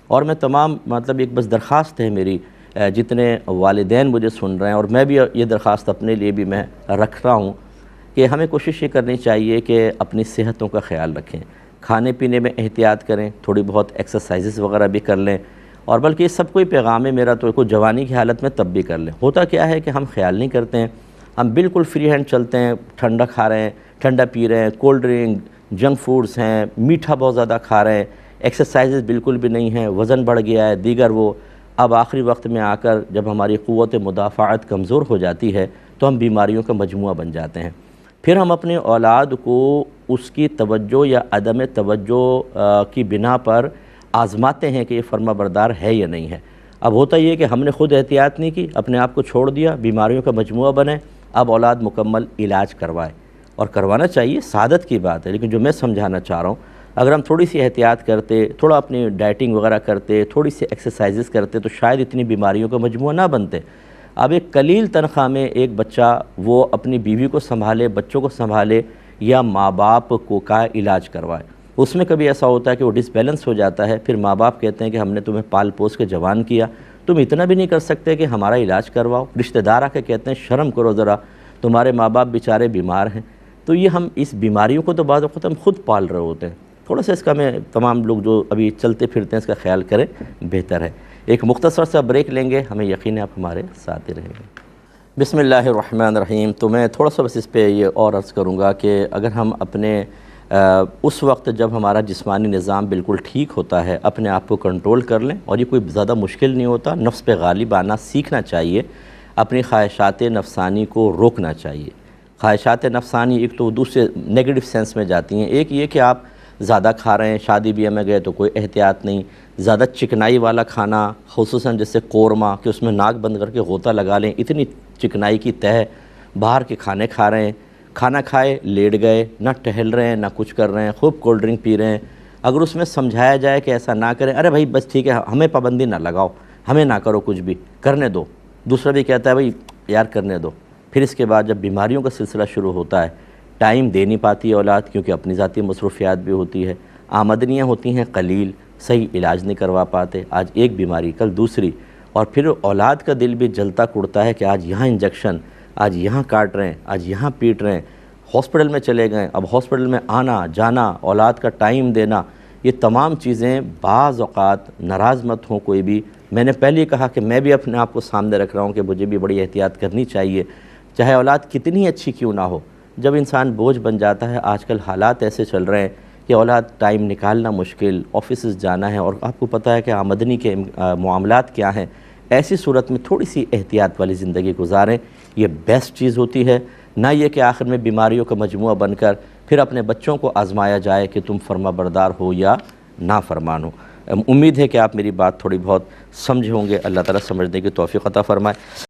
اور میں تمام مطلب ایک بس درخواست ہے میری، جتنے والدین مجھے سن رہے ہیں، اور میں بھی یہ درخواست اپنے لیے بھی میں رکھ رہا ہوں کہ ہمیں کوشش یہ کرنی چاہیے کہ اپنی صحتوں کا خیال رکھیں، کھانے پینے میں احتیاط کریں، تھوڑی بہت ایکسرسائزز وغیرہ بھی کر لیں، اور بلکہ یہ سب کوئی پیغام ہے میرا تو کوئی جوانی کی حالت میں تب بھی کر لیں۔ ہوتا کیا ہے کہ ہم خیال نہیں کرتے ہیں، ہم بالکل فری ہینڈ چلتے ہیں، ٹھنڈا کھا رہے ہیں، ٹھنڈا پی رہے ہیں، کولڈ ڈرنک، جنک فوڈز ہیں، میٹھا بہت زیادہ کھا رہے ہیں، ایکسرسائزز بالکل بھی نہیں ہیں، وزن بڑھ گیا ہے، دیگر وہ اب آخری وقت میں آ کر جب ہماری قوت مدافعت کمزور ہو جاتی ہے تو ہم بیماریوں کا مجموعہ بن جاتے ہیں۔ پھر ہم اپنے اولاد کو اس کی توجہ یا عدم توجہ کی بنا پر آزماتے ہیں کہ یہ فرما بردار ہے یا نہیں ہے۔ اب ہوتا یہ کہ ہم نے خود احتیاط نہیں کی، اپنے آپ کو چھوڑ دیا، بیماریوں کا مجموعہ بنے، اب اولاد مکمل علاج کروائے، اور کروانا چاہیے، سعادت کی بات ہے، لیکن جو میں سمجھانا چاہ رہا ہوں، اگر ہم تھوڑی سی احتیاط کرتے، تھوڑا اپنی ڈائٹنگ وغیرہ کرتے، تھوڑی سی ایکسرسائزز کرتے تو شاید اتنی بیماریوں کا مجموعہ نہ بنتے۔ اب ایک قلیل تنخواہ میں ایک بچہ وہ اپنی بیوی کو سنبھالے، بچوں کو سنبھالے، یا ماں باپ کو کا علاج کروائے، اس میں کبھی ایسا ہوتا ہے کہ وہ ڈس بیلنس ہو جاتا ہے، پھر ماں باپ کہتے ہیں کہ ہم نے تمہیں پال پوس کے جوان کیا، تم اتنا بھی نہیں کر سکتے کہ ہمارا علاج کرواؤ، رشتہ دار آ کے کہتے ہیں شرم کرو ذرا، تمہارے ماں باپ بیچارے بیمار ہیں۔ تو یہ ہم اس بیماریوں کو تو بعض وقت ہم خود پال رہے ہوتے ہیں، تھوڑا سا اس کا میں تمام لوگ جو ابھی چلتے پھرتے ہیں اس کا خیال کریں، بہتر ہے۔ ایک مختصر سا بریک لیں گے، ہمیں یقین ہے آپ ہمارے ساتھ ہی رہیں گے۔ بسم اللہ الرحمن الرحیم۔ تو میں تھوڑا سا بس اس پہ یہ اور عرض کروں گا کہ اگر ہم اپنے اس وقت جب ہمارا جسمانی نظام بالکل ٹھیک ہوتا ہے اپنے آپ کو کنٹرول کر لیں، اور یہ کوئی زیادہ مشکل نہیں ہوتا، نفس پہ غالب آنا سیکھنا چاہیے، اپنی خواہشات نفسانی کو روکنا چاہیے۔ خواہشات نفسانی ایک تو دوسرے نیگیٹو سینس میں جاتی ہیں، ایک یہ کہ آپ زیادہ کھا رہے ہیں، شادی بیاہ میں گئے تو کوئی احتیاط نہیں، زیادہ چکنائی والا کھانا، خصوصاً جیسے قورمہ کہ اس میں ناک بند کر کے غوطہ لگا لیں، اتنی چکنائی کی تہ، باہر کے کھانے کھا رہے ہیں، کھانا کھائے لیٹ گئے، نہ ٹہل رہے ہیں نہ کچھ کر رہے ہیں، خوب کولڈ ڈرنک پی رہے ہیں۔ اگر اس میں سمجھایا جائے کہ ایسا نہ کریں، ارے بھائی بس ٹھیک ہے، ہمیں پابندی نہ لگاؤ، ہمیں نہ کرو کچھ بھی، کرنے دو، دوسرا بھی کہتا ہے بھائی یار کرنے دو، پھر اس کے بعد جب بیماریوں کا سلسلہ شروع ہوتا ہے، ٹائم دے نہیں پاتی اولاد کیونکہ اپنی ذاتی مصروفیات بھی ہوتی ہے، آمدنیاں ہوتی ہیں قلیل، صحیح علاج نہیں کروا پاتے، آج ایک بیماری کل دوسری، اور پھر اولاد کا دل بھی جلتا کڑتا ہے کہ آج یہاں انجیکشن، آج یہاں کاٹ رہے ہیں، آج یہاں پیٹ رہے ہیں، ہاسپٹل میں چلے گئے، اب ہاسپٹل میں آنا جانا، اولاد کا ٹائم دینا، یہ تمام چیزیں بعض اوقات ناراض مت ہوں کوئی بھی، میں نے پہلے ہی کہا کہ میں بھی اپنے آپ کو سامنے رکھ رہا ہوں کہ مجھے بھی بڑی احتیاط کرنی چاہیے، چاہے اولاد کتنی اچھی کیوں نہ ہو، جب انسان بوجھ بن جاتا ہے، آج کل حالات ایسے چل رہے ہیں کہ اولاد ٹائم نکالنا مشکل، آفیسز جانا ہے، اور آپ کو پتہ ہے کہ آمدنی کے معاملات کیا ہیں، ایسی صورت میں تھوڑی سی احتیاط والی زندگی گزاریں، یہ بیسٹ چیز ہوتی ہے، نہ یہ کہ آخر میں بیماریوں کا مجموعہ بن کر پھر اپنے بچوں کو آزمایا جائے کہ تم فرما بردار ہو یا نافرمان ہو۔ امید ہے کہ آپ میری بات تھوڑی بہت سمجھے ہوں گے، اللہ تعالیٰ سمجھنے کی توفیق عطا فرمائے۔